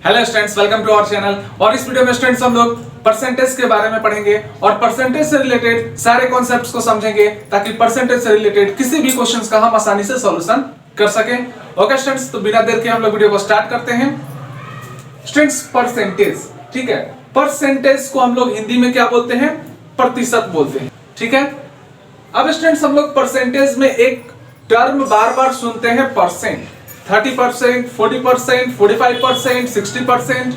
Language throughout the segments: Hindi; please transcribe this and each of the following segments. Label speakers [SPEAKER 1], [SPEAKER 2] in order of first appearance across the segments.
[SPEAKER 1] Hello students, welcome to our channel. और इस वीडियो में स्टूडेंट्स हम लोग परसेंटेज के बारे में पढ़ेंगे और परसेंटेज से रिलेटेड सारे कॉन्सेप्ट्स को समझेंगे ताकि परसेंटेज से रिलेटेड किसी भी क्वेश्चंस का हम आसानी से सॉल्यूशन कर सकें। ओके स्टूडेंट्स, तो बिना देर के हम लोग वीडियो को स्टार्ट करते हैं। स्टूडेंट्स, परसेंटेज, ठीक है, परसेंटेज को हम लोग हिंदी में क्या बोलते हैं? प्रतिशत बोलते हैं, ठीक है। अब स्टूडेंट्स हम लोग परसेंटेज में एक टर्म बार बार सुनते हैं, परसेंट, 30%, 40%, 45%, 60%,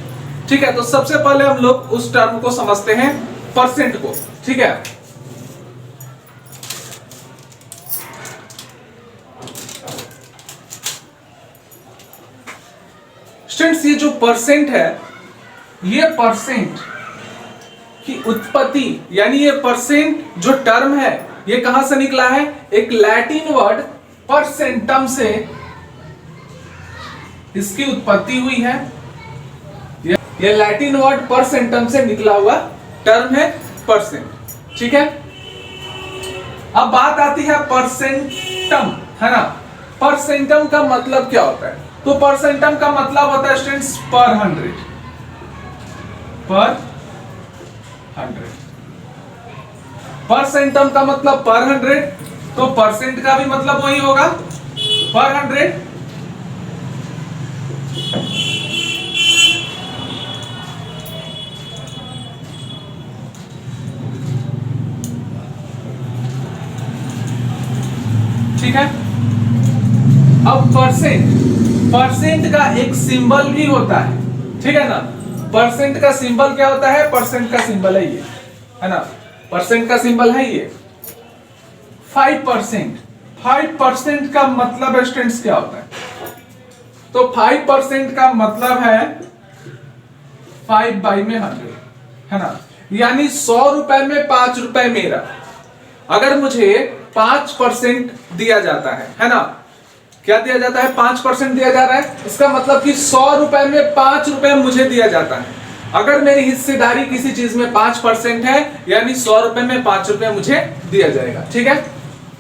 [SPEAKER 1] ठीक है। तो सबसे पहले हम लोग उस टर्म को समझते हैं, परसेंट को, ठीक है। स्टूडेंट्स, ये जो परसेंट है, ये परसेंट की उत्पत्ति यानी ये परसेंट जो टर्म है ये कहां से निकला है? एक लैटिन वर्ड परसेंटम से इसकी उत्पत्ति हुई है। ये लैटिन वर्ड परसेंटम से निकला हुआ टर्म है परसेंट, ठीक है। अब बात आती है परसेंटम, है ना। परसेंटम का मतलब क्या होता है? तो परसेंटम का मतलब होता है स्टूडेंट्स पर 100, पर 100। परसेंटम का मतलब पर 100, तो परसेंट का भी मतलब वही होगा, पर 100। ठीक है। अब परसेंट का एक सिंबल भी होता है, ठीक है ना। परसेंट का सिंबल क्या होता है? परसेंट का सिंबल है ये, है ना। परसेंट का सिंबल है ये 5%। 5% का मतलब स्टूडेंट्स क्या होता है? तो 5% का मतलब है 5/100, है ना। यानी 100 रुपए में 5 रुपए मेरा। अगर मुझे 5% दिया जाता है ना, क्या दिया जाता है? 5% दिया जा रहा है। इसका मतलब कि 100 रुपए में 5 रुपए मुझे दिया जाता है। अगर मेरी हिस्सेदारी किसी चीज में 5% है, यानी 100 रुपए में 5 रुपए मुझे दिया जाएगा, ठीक है।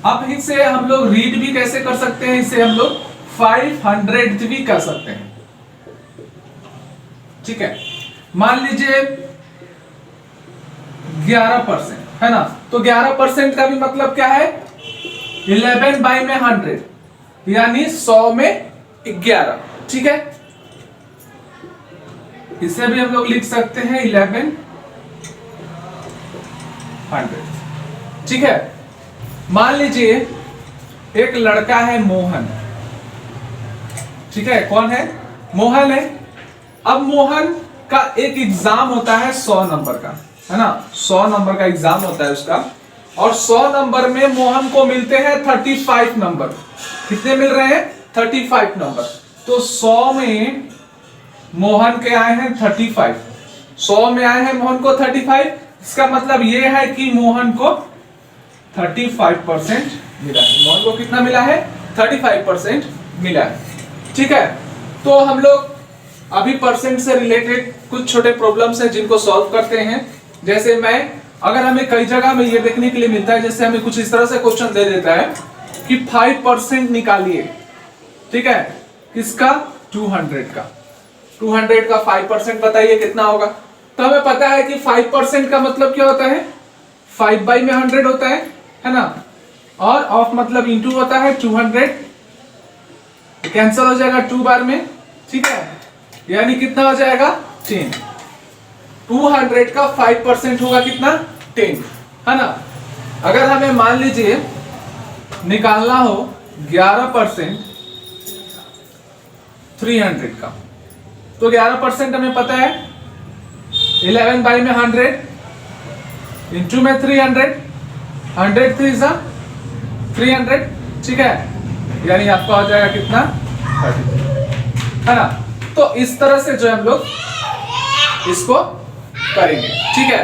[SPEAKER 1] अब इसे हम लोग रीड भी कैसे कर सकते हैं? इसे हम लोग 500 भी कर सकते हैं, ठीक है। मान लीजिए 11%, है ना। तो 11% का भी मतलब क्या है? 11/100, यानी 100 में 11, ठीक है। इसे भी हम लोग लिख सकते हैं 1100, ठीक है। मान लीजिए एक लड़का है मोहन, ठीक है। कौन है? मोहन है। अब मोहन का एक एग्जाम होता है 100 नंबर का, है ना। 100 नंबर का एग्जाम होता है उसका, और 100 नंबर में मोहन को मिलते हैं 35 नंबर। कितने मिल रहे हैं? 35 नंबर। तो 100 में मोहन के आए हैं 35, 100 में आए हैं मोहन को 35। इसका मतलब यह है कि मोहन को 35% मिला है। मोहन को कितना मिला है? 35% मिला है, ठीक है। तो हम लोग अभी परसेंट से रिलेटेड कुछ छोटे प्रॉब्लम्स हैं जिनको सॉल्व करते हैं। जैसे अगर हमें कई जगह में ये देखने के लिए मिलता है, जैसे हमें कुछ इस तरह से क्वेश्चन दे देता है कि 5% निकालिए, ठीक है। किसका? 200 का। 200 का 5% बताइए कितना होगा? तो हमें पता है कि 5% का मतलब क्या होता है? 5/100 होता है ना। और ऑफ मतलब इंटू होता है 200, कैंसिल हो जाएगा 2 बार में, ठीक है। यानी कितना हो जाएगा? 10। 200 का 5% होगा कितना? 10, है ना। अगर हमें मान लीजिए निकालना हो 11% 300 का, तो 11% हमें पता है 11/100 इंटू में 300, 100 3 300, ठीक है। यानी आपका हो जाएगा कितना? 30, है ना। तो इस तरह से जो हम लोग इसको करेंगे, ठीक है।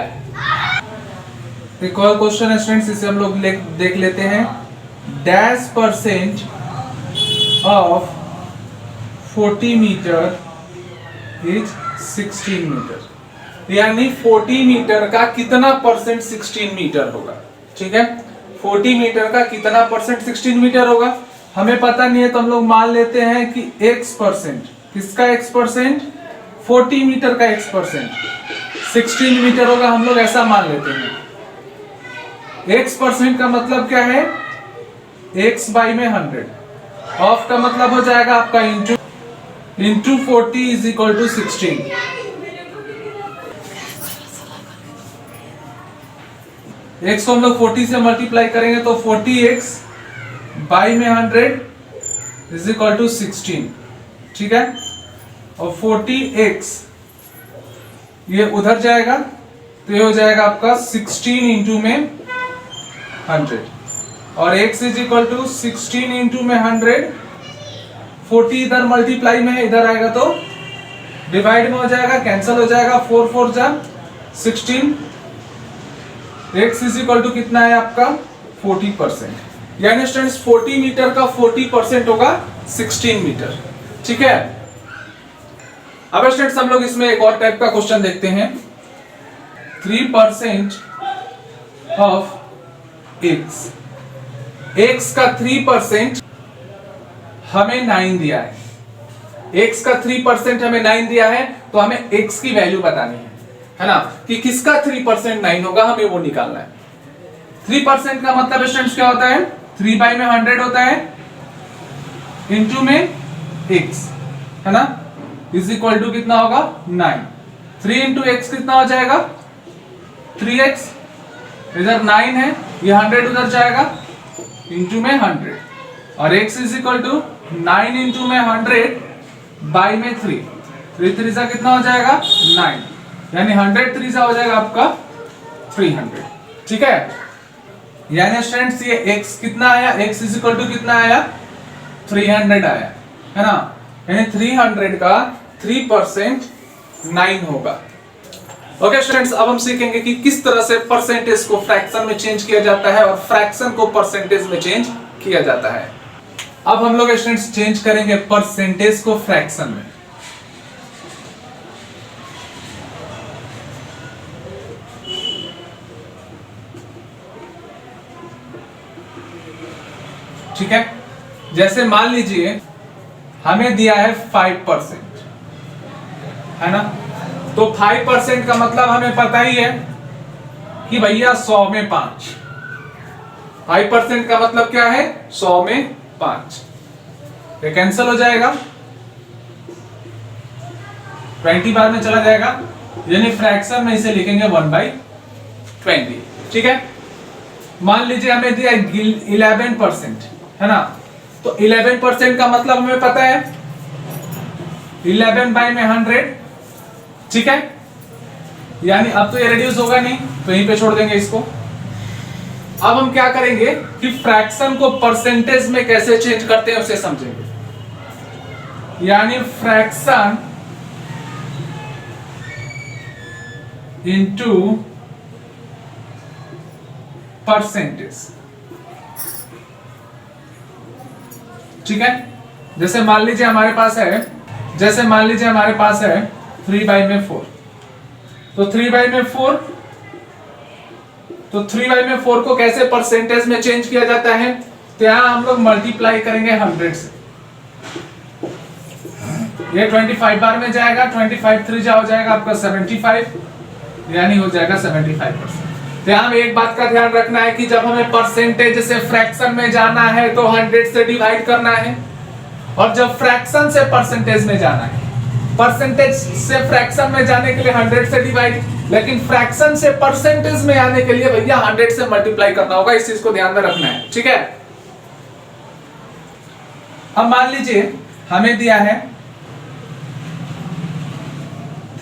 [SPEAKER 1] एक और क्वेश्चन है स्टूडेंट्स, इसे हम लोग देख लेते हैं। Dash percent of 40 metre is 16 metre. यानी 40 मीटर का कितना परसेंट 16 मीटर होगा, ठीक है। 40 मीटर का कितना परसेंट 16 मीटर होगा? हमें पता नहीं है, तो हम लोग मान लेते हैं कि x%। किसका x%? 40 मीटर का x%, 16 मीटर होगा, हम लोग ऐसा मान लेते हैं। x% का मतलब क्या है, x बाई में 100, ऑफ का मतलब हो जाएगा आपका into 40 is equal to 16। x को हम लोग 40 से मल्टीप्लाई करेंगे तो 40x बाई में 100 इज इक्वल टू 16, ठीक है। और 40x ये उधर जाएगा तो ये हो जाएगा आपका 16 इंटू में 100, और x is equal to 16 into में 100। 40 इधर मल्टीप्लाई में है, इधर आएगा तो डिवाइड में हो जाएगा, कैंसिल हो जाएगा, 4 4 जा 16। x इज इक्वल टू कितना है आपका 40%, यानी स्टूडेंट्स 40 मीटर का 40% होगा 16 मीटर, ठीक है। अब स्टूडेंट्स हम लोग इसमें एक और टाइप का क्वेश्चन देखते हैं। 3% ऑफ x का 3% हमें 9 दिया है, x का 3% हमें 9 दिया है, तो हमें x की वैल्यू बतानी है ना, कि किसका 3% 9 होगा, हमें वो निकालना है। 3% का मतलब स्टूडेंट्स क्या होता है, 3 बाई में 100 होता है, इंटू में x, है ना, इज इक्वल टू कितना होगा 9। 3 इंटू x कितना हो जाएगा 3x, इधर 9 है, ये 100 उधर जाएगा, इंटू में 100, और x is equal to 9 into में 100 बाई में 3, 3 3 सा कितना हो जाएगा 9, यानी 100 3 सा हो जाएगा आपका 300, ठीक है। यानी स्टूडेंट्स ये x कितना आया, x इज इक्वल टू कितना आया 300 आया, है ना, यानी 300 का 3% 9 होगा। ओके स्टूडेंट्स, अब हम सीखेंगे कि किस तरह से परसेंटेज को फ्रैक्शन में चेंज किया जाता है और फ्रैक्शन को परसेंटेज में चेंज किया जाता है। अब हम लोग स्टूडेंट्स चेंज करेंगे परसेंटेज को फ्रैक्शन में। ठीक है, जैसे मान लीजिए हमें दिया है 5%, है ना, तो 5% का मतलब हमें पता ही है कि भैया 100 में 5, 5% का मतलब क्या है 100 में 5, ये कैंसिल हो जाएगा, 20 बार में चला जाएगा, यानी फ्रैक्शन में इसे लिखेंगे 1/20, ठीक है। मान लीजिए हमें दिया 11%, है ना, तो 11% का मतलब हमें पता है 11 बाई में 100, ठीक है, यानी अब तो ये रिड्यूस होगा नहीं, तो यहीं पे छोड़ देंगे इसको। अब हम क्या करेंगे कि फ्रैक्शन को परसेंटेज में कैसे चेंज करते हैं उसे समझेंगे, यानी फ्रैक्शन इनटू परसेंटेज, ठीक है। जैसे मान लीजिए हमारे पास है, 3 बाई में 4, तो 3 बाई में 4, तो 3 बाई में 4 को कैसे परसेंटेज में चेंज किया जाता है, तो यहां हम लोग मल्टीप्लाई करेंगे 100 से, ये 25 बार में जाएगा, 25 3 जा हो जाएगा आपका 75, यानी हो जाएगा 75%। तो यहां एक बात का ध्यान रखना है कि जब हमें परसेंटेज से फ्रैक्शन में जाना है तो 100 से डिवाइड करना है, और जब फ्रैक्शन से परसेंटेज में जाना है, परसेंटेज से फ्रैक्शन में जाने के लिए 100 से डिवाइड, लेकिन फ्रैक्शन से परसेंटेज में आने के लिए भैया 100 से मल्टीप्लाई करना होगा, इस चीज को ध्यान में रखना है, ठीक है। अब मान लीजिए हमें दिया है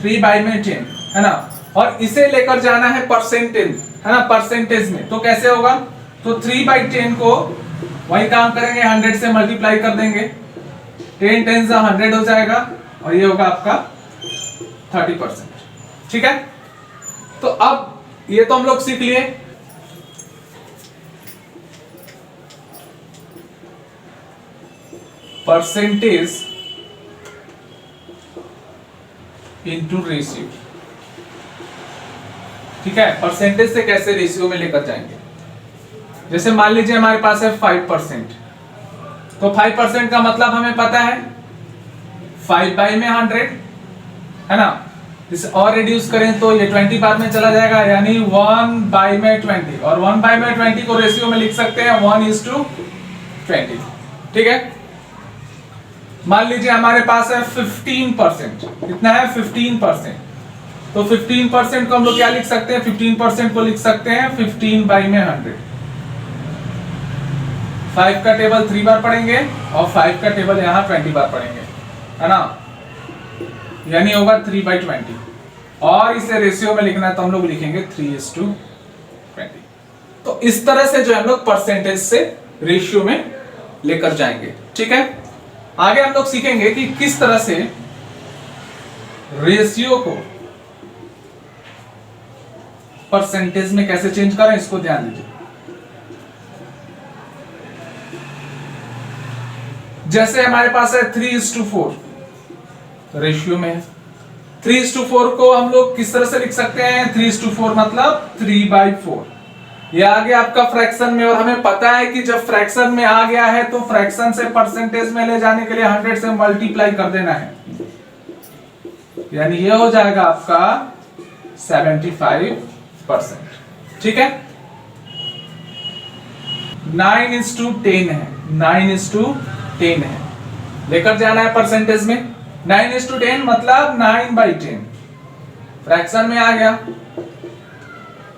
[SPEAKER 1] 3 बाई में 10, है ना, और इसे लेकर जाना है परसेंटेज, है ना, परसेंटेज में, तो कैसे होगा, तो 3 बाई 10 को वही काम करेंगे, 100 से मल्टीप्लाई कर देंगे, 10 10 से 100 हो जाएगा, और ये होगा आपका 30%, ठीक है। तो अब ये तो हम लोग सीख लिए, परसेंटेज इनटू रेशियो, ठीक है, परसेंटेज से कैसे रेशियो में लेकर जाएंगे। जैसे मान लीजिए हमारे पास है 5%, तो 5% का मतलब हमें पता है 5 बाई में 100, है ना। इसे और रिड्यूस करें तो ये 20 बार में चला जाएगा, यानी 1/20, और 1/20 को रेशियो में लिख सकते हैं 1:20। ठीक है, मान लीजिए हमारे पास है 15%, कितना है 15%, तो 15% को हम लोग क्या लिख सकते हैं, 15% को लिख सकते हैं 15/100। 5 का टेबल 3 बार पढ़ेंगे और 5 का टेबल यहाँ 20 बार पढ़ेंगे, है ना, यानी होगा 3/20। और इसे रेशियो में लिखना है तो हम लोग लिखेंगे 3:20। तो इस तरह से जो हम लोग परसेंटेज से रेशियो में लेकर जाएंगे। ठीक है, आगे हम लोग सीखेंगे कि किस तरह से रेशियो को परसेंटेज में कैसे चेंज करें, इसको ध्यान दीजिए। जैसे हमारे पास है 3:4 रेशियो में है, 3:4 को हम लोग किस तरह से लिख सकते हैं, 3:4 मतलब 3/4। ये आ गया आपका फ्रैक्शन में, और हमें पता है कि जब फ्रैक्शन में आ गया है तो फ्रैक्शन से परसेंटेज में ले जाने के लिए 100 से मल्टीप्लाई कर देना है, यानी ये हो जाएगा आपका 75%। ठीक है, 9:10 है, 9:10 है, लेकर जाना है परसेंटेज में। 9:10 मतलब 9/10 फ्रैक्शन में आ गया,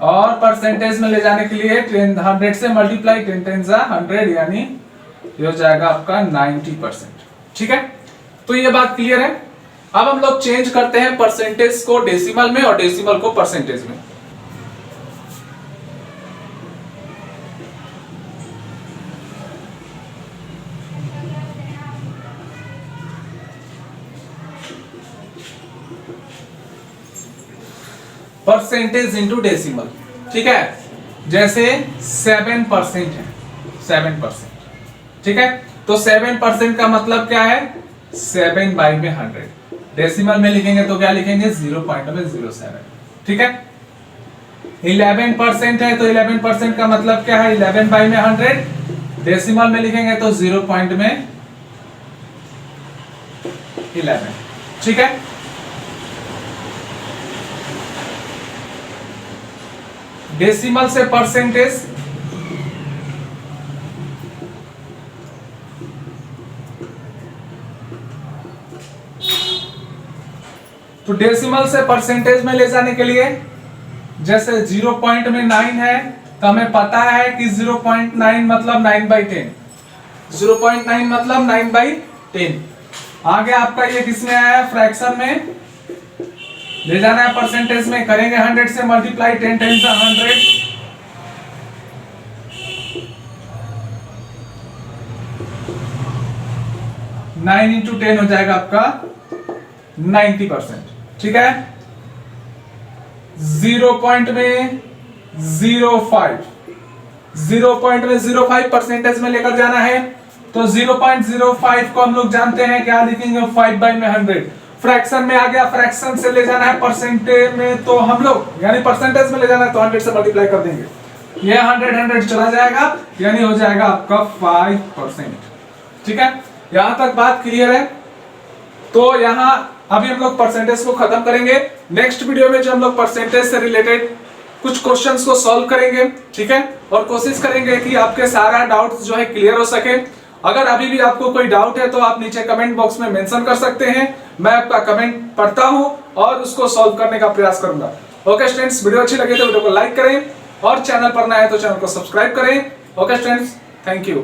[SPEAKER 1] और परसेंटेज में ले जाने के लिए 100 से मल्टीप्लाई, 10 10 100, यानी ये हो जाएगा आपका 90%। ठीक है, तो ये बात क्लियर है। अब हम लोग चेंज करते हैं परसेंटेज को डेसिमल में और डेसिमल को परसेंटेज में। Percentage into decimal. ठीक है, जैसे 7% है, 7%। ठीक है, तो 7% का मतलब क्या है, 7/100। डेसिमल में लिखेंगे तो क्या लिखेंगे, 0.07। ठीक है, 11% है तो 11% का मतलब क्या है, 11/100। डेसिमल में लिखेंगे तो 0.11। ठीक है, डेसिमल से परसेंटेज, तो डेसिमल से परसेंटेज में ले जाने के लिए जैसे 0.9 है तो हमें पता है कि 0.9 मतलब 9/10, 0.9 मतलब 9/10। आगे आपका ये किसमें आया है, फ्रैक्शन में ले जाना है परसेंटेज में, करेंगे 100 से मल्टीप्लाई, 10 10 100, नाइन इंटू 10 हो जाएगा आपका 90%। ठीक है, 0.05 परसेंटेज में लेकर जाना है, तो 0.05 को हम लोग जानते हैं क्या लिखेंगे, 5/100। फ्रैक्शन में आ गया, फ्रैक्शन से ले जाना है परसेंटेज में, तो हम लोग यानी परसेंटेज में ले जाना है तो 100 से मल्टीप्लाई कर देंगे, ये 100 चला जाएगा, यानी हो जाएगा आपका 5%। ठीक है, यहां तक बात क्लियर है। तो यहां अभी हम लोग परसेंटेज को खत्म करेंगे। नेक्स्ट वीडियो में जो हम लोग परसेंटेज से रिलेटेड कुछ क्वेश्चंस को सॉल्व करेंगे। ठीक है, और कोशिश करेंगे कि आपके सारा डाउट्स जो है क्लियर हो सके। अगर अभी भी आपको कोई डाउट है तो आप नीचे कमेंट बॉक्स में मेंशन कर सकते हैं, मैं आपका कमेंट पढ़ता हूं और उसको सॉल्व करने का प्रयास करूंगा। ओके स्टूडेंट्स, वीडियो अच्छी लगी तो वीडियो को लाइक करें और चैनल पर नए हैं तो चैनल को सब्सक्राइब करें। Okay students, thank you.